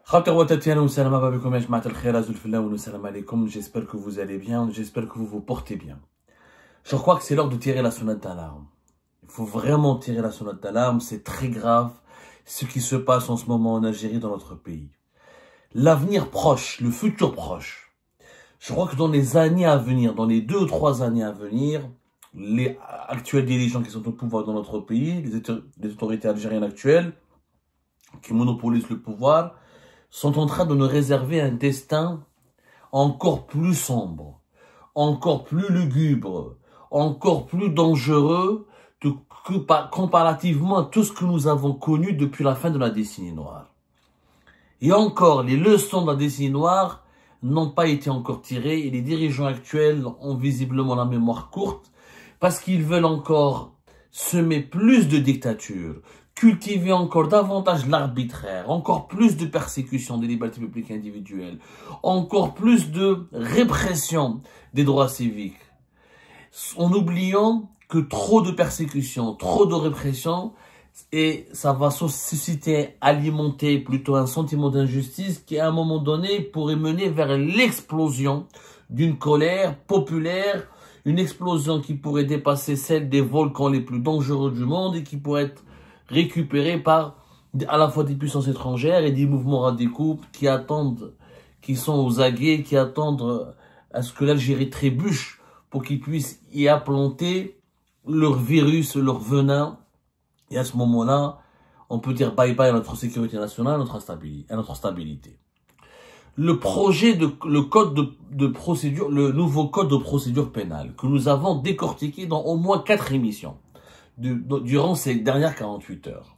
J'espère que vous allez bien, j'espère que vous vous portez bien. Je crois que c'est l'heure de tirer la sonnette d'alarme. Il faut vraiment tirer la sonnette d'alarme, c'est très grave ce qui se passe en ce moment en Algérie, dans notre pays. L'avenir proche, le futur proche. Je crois que dans les années à venir, dans les 2 ou 3 années à venir, les actuels dirigeants qui sont au pouvoir dans notre pays, les autorités algériennes actuelles, qui monopolisent le pouvoir, sont en train de nous réserver un destin encore plus sombre, encore plus lugubre, encore plus dangereux comparativement à tout ce que nous avons connu depuis la fin de la décennie noire. Et encore, les leçons de la décennie noire n'ont pas été encore tirées et les dirigeants actuels ont visiblement la mémoire courte parce qu'ils veulent encore semer plus de dictature, cultiver encore davantage l'arbitraire, encore plus de persécution des libertés publiques individuelles, encore plus de répression des droits civiques, en oubliant que trop de persécution, trop de répression, et ça va susciter, alimenter plutôt un sentiment d'injustice qui à un moment donné pourrait mener vers l'explosion d'une colère populaire, une explosion qui pourrait dépasser celle des volcans les plus dangereux du monde et qui pourrait être récupérée par à la fois des puissances étrangères et des mouvements radicaux qui attendent, qui sont aux aguets, qui attendent à ce que l'Algérie trébuche pour qu'ils puissent y implanter leur virus, leur venin. Et à ce moment-là, on peut dire bye-bye à notre sécurité nationale, à notre stabilité. Le projet de procédure, le nouveau code de procédure pénale que nous avons décortiqué dans au moins 4 émissions durant ces dernières 48 heures,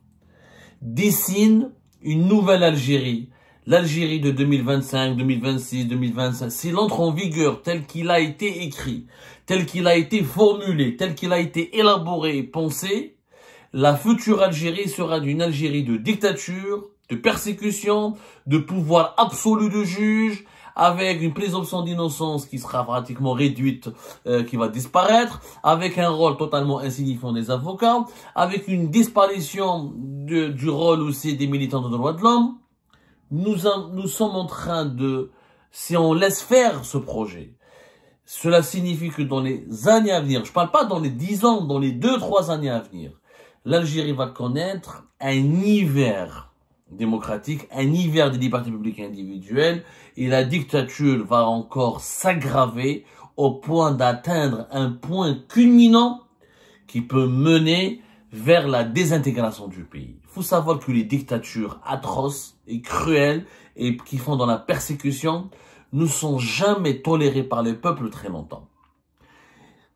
dessine une nouvelle Algérie, l'Algérie de 2025, 2026, 2025, s'il entre en vigueur tel qu'il a été écrit, tel qu'il a été formulé, tel qu'il a été élaboré et pensé, la future Algérie sera d'une Algérie de dictature, de persécution, de pouvoir absolu de juge, avec une présomption d'innocence qui sera pratiquement réduite, qui va disparaître, avec un rôle totalement insignifiant des avocats, avec une disparition du rôle aussi des militants de droits de l'homme. Nous sommes en train de, si on laisse faire ce projet, cela signifie que dans les années à venir, je ne parle pas dans les 10 ans, dans les 2-3 années à venir, l'Algérie va connaître un hiver démocratique, un hiver des libertés publiques individuelles, et la dictature va encore s'aggraver au point d'atteindre un point culminant qui peut mener vers la désintégration du pays. Il faut savoir que les dictatures atroces et cruelles et qui font dans la persécution ne sont jamais tolérées par les peuples très longtemps.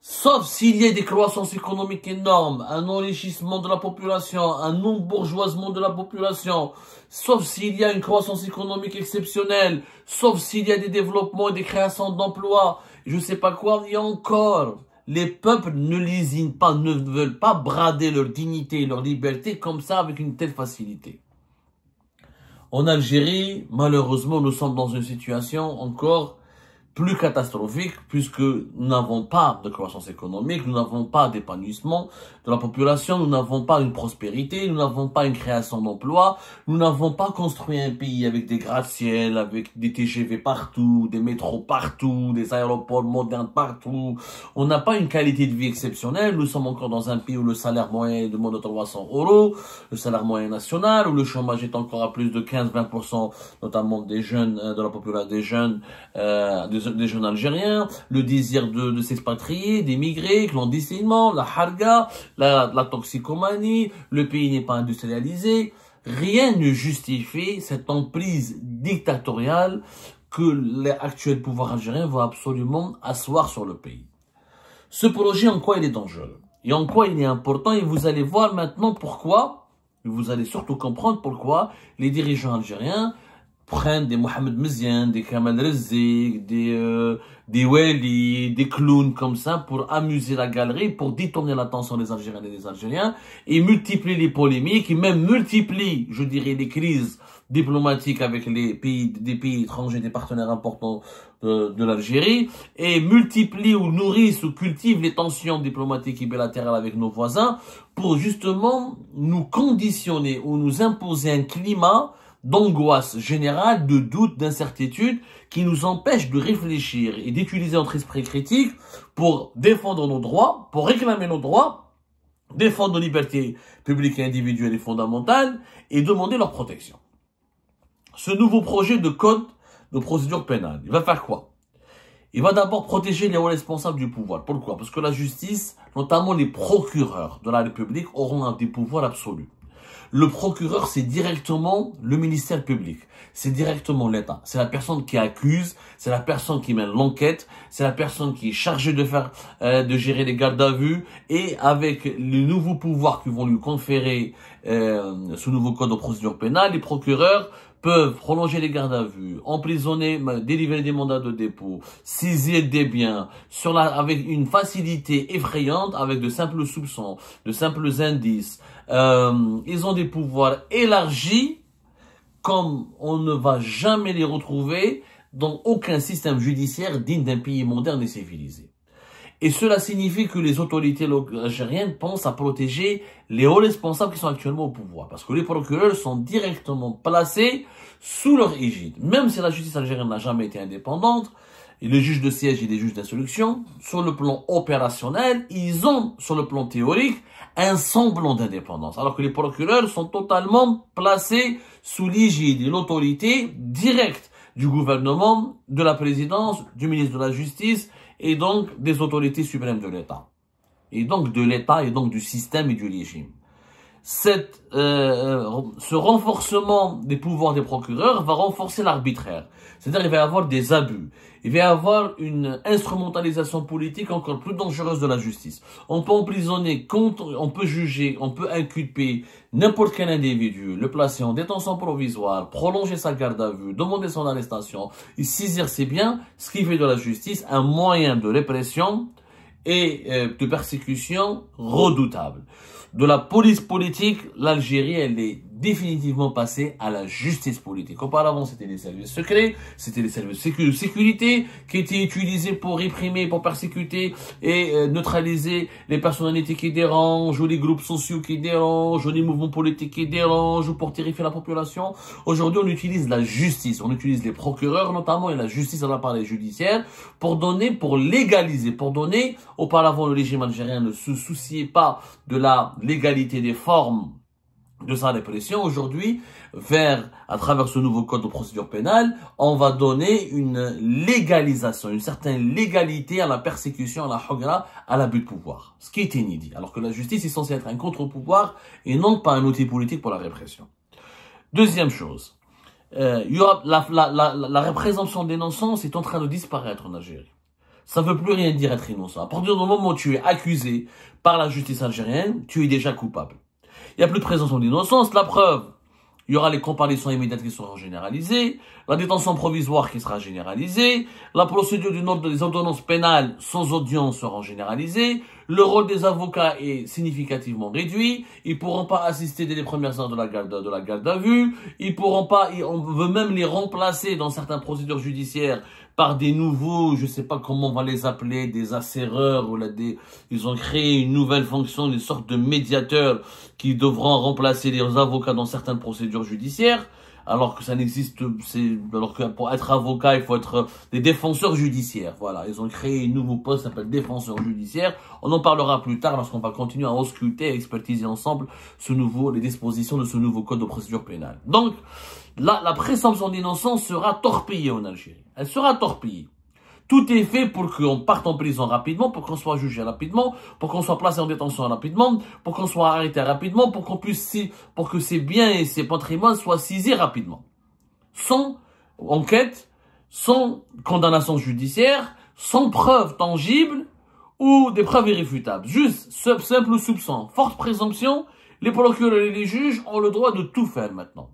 Sauf s'il y a des croissances économiques énormes, un enrichissement de la population, un embourgeoisement de la population, sauf s'il y a une croissance économique exceptionnelle, sauf s'il y a des développements et des créations d'emplois, je sais pas quoi, et encore, les peuples ne lésinent pas, ne veulent pas brader leur dignité et leur liberté comme ça avec une telle facilité. En Algérie, malheureusement, nous sommes dans une situation encore plus catastrophique puisque nous n'avons pas de croissance économique, nous n'avons pas d'épanouissement de la population, nous n'avons pas une prospérité, nous n'avons pas une création d'emplois, nous n'avons pas construit un pays avec des gratte-ciel, avec des TGV partout, des métros partout, des aéroports modernes partout. On n'a pas une qualité de vie exceptionnelle, nous sommes encore dans un pays où le salaire moyen est de moins de 300 €, le salaire moyen national, où le chômage est encore à plus de 15-20%, notamment des jeunes, de la population des jeunes algériens, le désir de s'expatrier, d'émigrer, clandestinement, la harga, la toxicomanie, le pays n'est pas industrialisé. Rien ne justifie cette emprise dictatoriale que l'actuel pouvoir algérien va absolument asseoir sur le pays. Ce projet, en quoi il est dangereux et en quoi il est important, et vous allez voir maintenant pourquoi, vous allez surtout comprendre pourquoi les dirigeants algériens prennent des Mohamed Mzian, des Kamal Rezik, des Wali, des clowns comme ça pour amuser la galerie, pour détourner l'attention des Algériens et des Algériens et multiplier les polémiques et même multiplier, je dirais, les crises diplomatiques avec des pays étrangers, des partenaires importants de l'Algérie et multiplient ou nourrissent ou cultivent les tensions diplomatiques et bilatérales avec nos voisins pour justement nous conditionner ou nous imposer un climat d'angoisse générale, de doute, d'incertitude, qui nous empêche de réfléchir et d'utiliser notre esprit critique pour défendre nos droits, pour réclamer nos droits, défendre nos libertés publiques et individuelles et fondamentales, et demander leur protection. Ce nouveau projet de code de procédure pénale, il va faire quoi? Il va d'abord protéger les hauts responsables du pouvoir. Pourquoi? Parce que la justice, notamment les procureurs de la République, auront des pouvoirs absolus. Le procureur, c'est directement le ministère public. C'est directement l'État. C'est la personne qui accuse, c'est la personne qui mène l'enquête, c'est la personne qui est chargée de gérer les gardes à vue. Et avec les nouveaux pouvoirs que vont lui conférer ce nouveau code de procédure pénale, les procureurs peuvent prolonger les gardes à vue, emprisonner, délivrer des mandats de dépôt, saisir des biens, avec une facilité effrayante, avec de simples soupçons, de simples indices. Ils ont des pouvoirs élargis, comme on ne va jamais les retrouver dans aucun système judiciaire digne d'un pays moderne et civilisé. Et cela signifie que les autorités algériennes pensent à protéger les hauts responsables qui sont actuellement au pouvoir. Parce que les procureurs sont directement placés sous leur égide. Même si la justice algérienne n'a jamais été indépendante, et les juges de siège et les juges d'instruction, sur le plan opérationnel, ils ont, sur le plan théorique, un semblant d'indépendance. Alors que les procureurs sont totalement placés sous l'égide et l'autorité directe du gouvernement, de la présidence, du ministre de la Justice, et donc des autorités suprêmes de l'État. Et donc de l'État, et donc du système et du régime. Ce renforcement des pouvoirs des procureurs va renforcer l'arbitraire. C'est-à-dire qu'il va y avoir des abus. Il va y avoir une instrumentalisation politique encore plus dangereuse de la justice. On peut emprisonner, on peut juger, on peut inculper n'importe quel individu, le placer en détention provisoire, prolonger sa garde à vue, demander son arrestation, et saisir ses biens, ce qui fait de la justice un moyen de répression et de persécution redoutable. De la police politique, l'Algérie, elle est définitivement passée à la justice politique. Auparavant, c'était les services secrets, c'était les services de sécurité qui étaient utilisés pour réprimer, pour persécuter et neutraliser les personnalités qui dérangent, ou les groupes sociaux qui dérangent, ou les mouvements politiques qui dérangent, ou pour terrifier la population. Aujourd'hui, on utilise la justice, on utilise les procureurs notamment et la justice à l'appareil judiciaire pour légaliser, pour donner. Auparavant, le régime algérien ne se souciait pas de la légalité des formes de sa répression. Aujourd'hui, à travers ce nouveau code de procédure pénale, on va donner une légalisation, une certaine légalité à la persécution, à la hogra, à l'abus de pouvoir. Ce qui est inédit. Alors que la justice est censée être un contre-pouvoir et non pas un outil politique pour la répression. Deuxième chose, il y aura la présomption d'innocence est en train de disparaître en Algérie. Ça ne veut plus rien dire être innocent. À partir du moment où tu es accusé par la justice algérienne, tu es déjà coupable. Il n'y a plus de présomption d'innocence. La preuve, il y aura les comparaisons immédiates qui seront généralisées, la détention provisoire qui sera généralisée, la procédure des ordonnances pénales sans audience seront généralisées, le rôle des avocats est significativement réduit, ils pourront pas assister dès les premières heures de la garde à vue, on veut même les remplacer dans certaines procédures judiciaires par des nouveaux, je sais pas comment on va les appeler, des asserreurs, ils ont créé une nouvelle fonction, une sorte de médiateurs qui devront remplacer les avocats dans certaines procédures judiciaires, alors que ça n'existe, alors que pour être avocat, il faut être des défenseurs judiciaires. Voilà, ils ont créé un nouveau poste qui s'appelle défenseur judiciaire. On en parlera plus tard lorsqu'on va continuer à ausculter et expertiser ensemble les dispositions de ce nouveau code de procédure pénale. Donc, la présomption d'innocence sera torpillée en Algérie. Elle sera torpillée. Tout est fait pour qu'on parte en prison rapidement, pour qu'on soit jugé rapidement, pour qu'on soit placé en détention rapidement, pour qu'on soit arrêté rapidement, pour que ses biens et ses patrimoines soient saisis rapidement. Sans enquête, sans condamnation judiciaire, sans preuves tangibles ou des preuves irréfutables. Juste simple soupçon, forte présomption, les procureurs et les juges ont le droit de tout faire maintenant.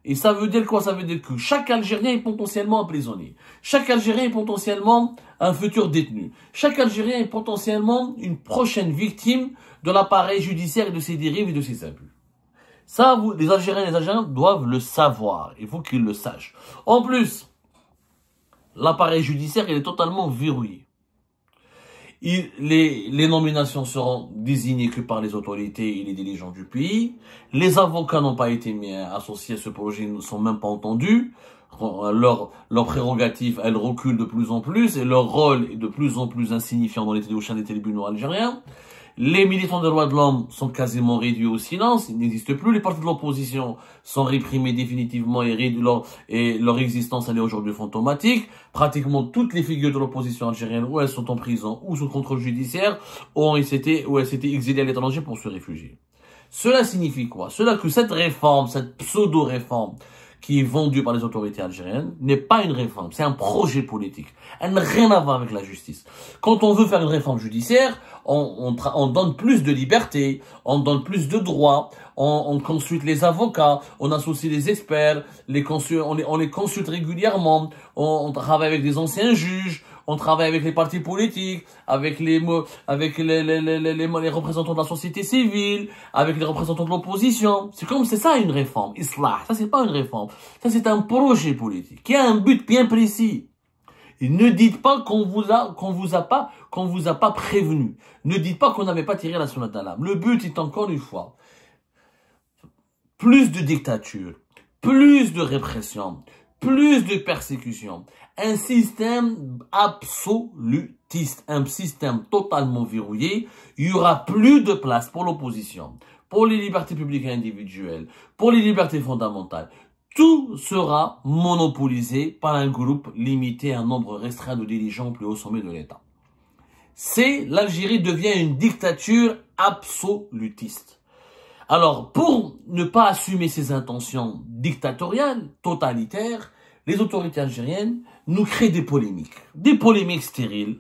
Et ça veut dire quoi? Ça veut dire que chaque Algérien est potentiellement un prisonnier. Chaque Algérien est potentiellement un futur détenu. Chaque Algérien est potentiellement une prochaine victime de l'appareil judiciaire et de ses dérives et de ses abus. Ça, les Algériens et les Algériens doivent le savoir. Il faut qu'ils le sachent. En plus, l'appareil judiciaire, il est totalement verrouillé. Les nominations seront désignées que par les autorités et les dirigeants du pays. Les avocats n'ont pas été associés à ce projet, ils ne sont même pas entendus. Leur prérogative, elle recule de plus en plus et leur rôle est de plus en plus insignifiant au sein des tribunaux algériens. Les militants des droits de l'homme sont quasiment réduits au silence, ils n'existent plus. Les partis de l'opposition sont réprimés définitivement et leur existence elle est aujourd'hui fantomatique. Pratiquement toutes les figures de l'opposition algérienne, ou elles sont en prison ou sous contrôle judiciaire, ou elles s'étaient exilées à l'étranger pour se réfugier. Cela signifie quoi? Cela que cette réforme, cette pseudo-réforme, qui est vendue par les autorités algériennes, n'est pas une réforme, c'est un projet politique. Elle n'a rien à voir avec la justice. Quand on veut faire une réforme judiciaire, on donne plus de liberté, on donne plus de droits, on consulte les avocats, on associe les experts, on les consulte régulièrement, on travaille avec des anciens juges, on travaille avec les partis politiques, avec les représentants de la société civile, avec les représentants de l'opposition. C'est ça une réforme. Islah, ça c'est pas une réforme. Ça c'est un projet politique qui a un but bien précis. Et ne dites pas qu'on vous a pas prévenu. Ne dites pas qu'on n'avait pas tiré la sonnette d'alarme. Le but est encore une fois plus de dictature, plus de répression, plus de persécution, un système absolutiste, un système totalement verrouillé. Il y aura plus de place pour l'opposition, pour les libertés publiques et individuelles, pour les libertés fondamentales. Tout sera monopolisé par un groupe limité à un nombre restreint de dirigeants plus haut sommet de l'État. L'Algérie devient une dictature absolutiste. Alors, pour ne pas assumer ses intentions dictatoriales, totalitaires, les autorités algériennes nous créent des polémiques stériles.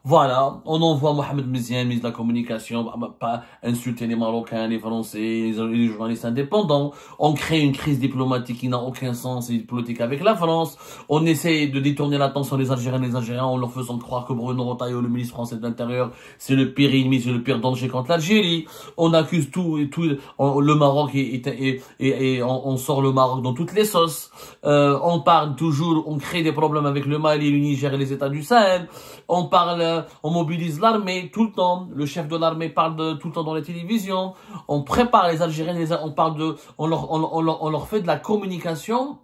Voilà, on envoie Mohamed Mziane, ministre de la Communication, pas insulter les Marocains, les Français, les journalistes indépendants. On crée une crise diplomatique qui n'a aucun sens et politique avec la France. On essaie de détourner l'attention des Algériens en leur faisant croire que Bruno Retailleau, le ministre français de l'Intérieur, c'est le pire ennemi, c'est le pire danger contre l'Algérie. On accuse le Maroc et on sort le Maroc dans toutes les sauces. On parle toujours, on crée des problèmes avec le Mali, le Niger et les États du Sahel. On mobilise l'armée tout le temps. Le chef de l'armée parle tout le temps dans les télévisions. On prépare les Algériens, on leur fait de la communication,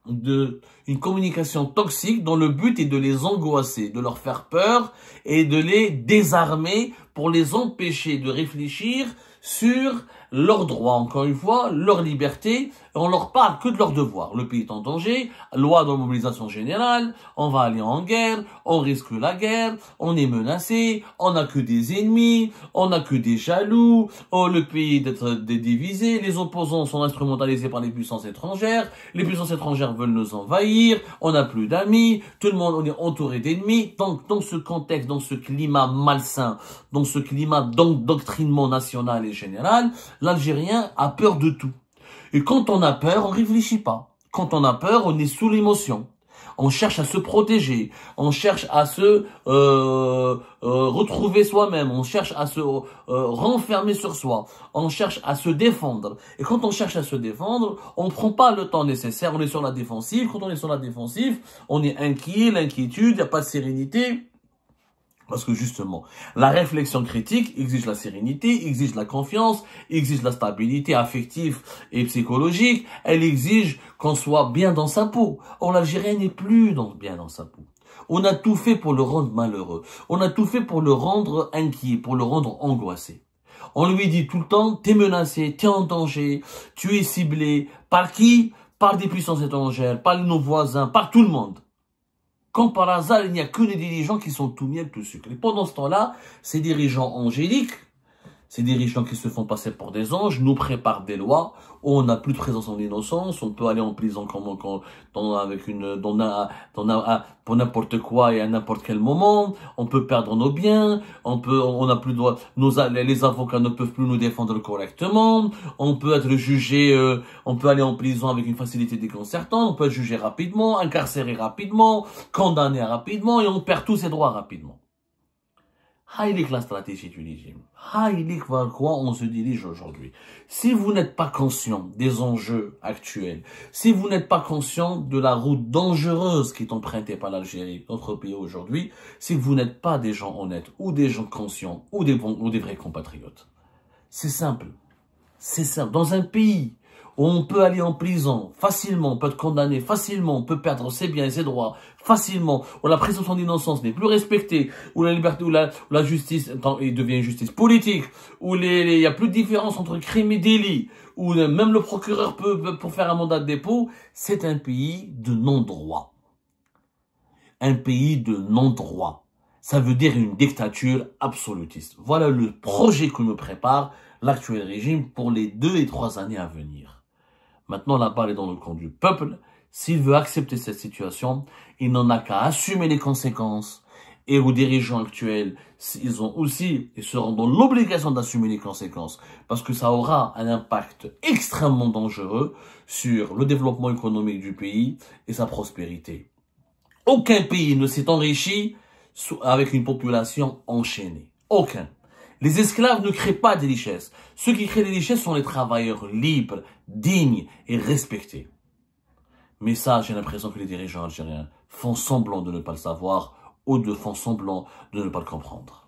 une communication toxique dont le but est de les angoisser, de leur faire peur et de les désarmer pour les empêcher de réfléchir sur leurs droits, encore une fois, leur liberté. On leur parle que de leurs devoirs. Le pays est en danger, loi de mobilisation générale, on va aller en guerre, on risque la guerre, on est menacé, on n'a que des ennemis, on n'a que des jaloux, le pays d'être divisé, les opposants sont instrumentalisés par les puissances étrangères, les puissances étrangères veulent nous envahir, on n'a plus d'amis, tout le monde, on est entouré d'ennemis. Donc, dans ce contexte, dans ce climat malsain, dans ce climat d'endoctrinement national et général, l'Algérien a peur de tout. Et quand on a peur, on réfléchit pas. Quand on a peur, on est sous l'émotion. On cherche à se protéger. On cherche à se retrouver soi-même. On cherche à se renfermer sur soi. On cherche à se défendre. Et quand on cherche à se défendre, on prend pas le temps nécessaire. On est sur la défensive. Quand on est sur la défensive, on est inquiet, l'inquiétude, il n'y a pas de sérénité. Parce que justement, la réflexion critique exige la sérénité, exige la confiance, exige la stabilité affective et psychologique. Elle exige qu'on soit bien dans sa peau. Or, l'Algérien n'est plus bien dans sa peau. On a tout fait pour le rendre malheureux. On a tout fait pour le rendre inquiet, pour le rendre angoissé. On lui dit tout le temps, t'es menacé, t'es en danger, tu es ciblé. Par qui? Par des puissances étrangères, par nos voisins, par tout le monde. Comme par hasard, il n'y a que des dirigeants qui sont tout miel, tout sucre. Et pendant ce temps-là, ces dirigeants angéliques, ces dirigeants qui se font passer pour des anges, nous préparent des lois où on n'a plus de présence en innocence, on peut aller en prison pour n'importe quoi et à n'importe quel moment, on peut perdre nos biens, on n'a plus de droit, les avocats ne peuvent plus nous défendre correctement, on peut être jugé, on peut aller en prison avec une facilité déconcertante, on peut être jugé rapidement, incarcéré rapidement, condamné rapidement et on perd tous ses droits rapidement. Haïlik la stratégie du régime. Haïlik vers quoi on se dirige aujourd'hui. Si vous n'êtes pas conscient des enjeux actuels, si vous n'êtes pas conscient de la route dangereuse qui est empruntée par l'Algérie, notre pays aujourd'hui, si vous n'êtes pas des gens honnêtes ou des gens conscients ou des vrais compatriotes. C'est simple. C'est simple. Dans un pays où on peut aller en prison facilement, on peut être condamné facilement, on peut perdre ses biens et ses droits facilement, où la présomption d'innocence n'est plus respectée, où la liberté, où la justice devient une justice politique, où il y a plus de différence entre crime et délit, où même le procureur peut pour faire un mandat de dépôt, c'est un pays de non-droit. Un pays de non-droit. Ça veut dire une dictature absolutiste. Voilà le projet que nous prépare l'actuel régime pour les 2 et 3 années à venir. Maintenant, la balle est dans le camp du peuple. S'il veut accepter cette situation, il n'en a qu'à assumer les conséquences. Et aux dirigeants actuels, ils ont aussi, et seront dans l'obligation d'assumer les conséquences, parce que ça aura un impact extrêmement dangereux sur le développement économique du pays et sa prospérité. Aucun pays ne s'est enrichi avec une population enchaînée. Aucun. Les esclaves ne créent pas des richesses. Ceux qui créent des richesses sont les travailleurs libres, dignes et respectés. Mais ça, j'ai l'impression que les dirigeants algériens font semblant de ne pas le savoir ou font semblant de ne pas le comprendre.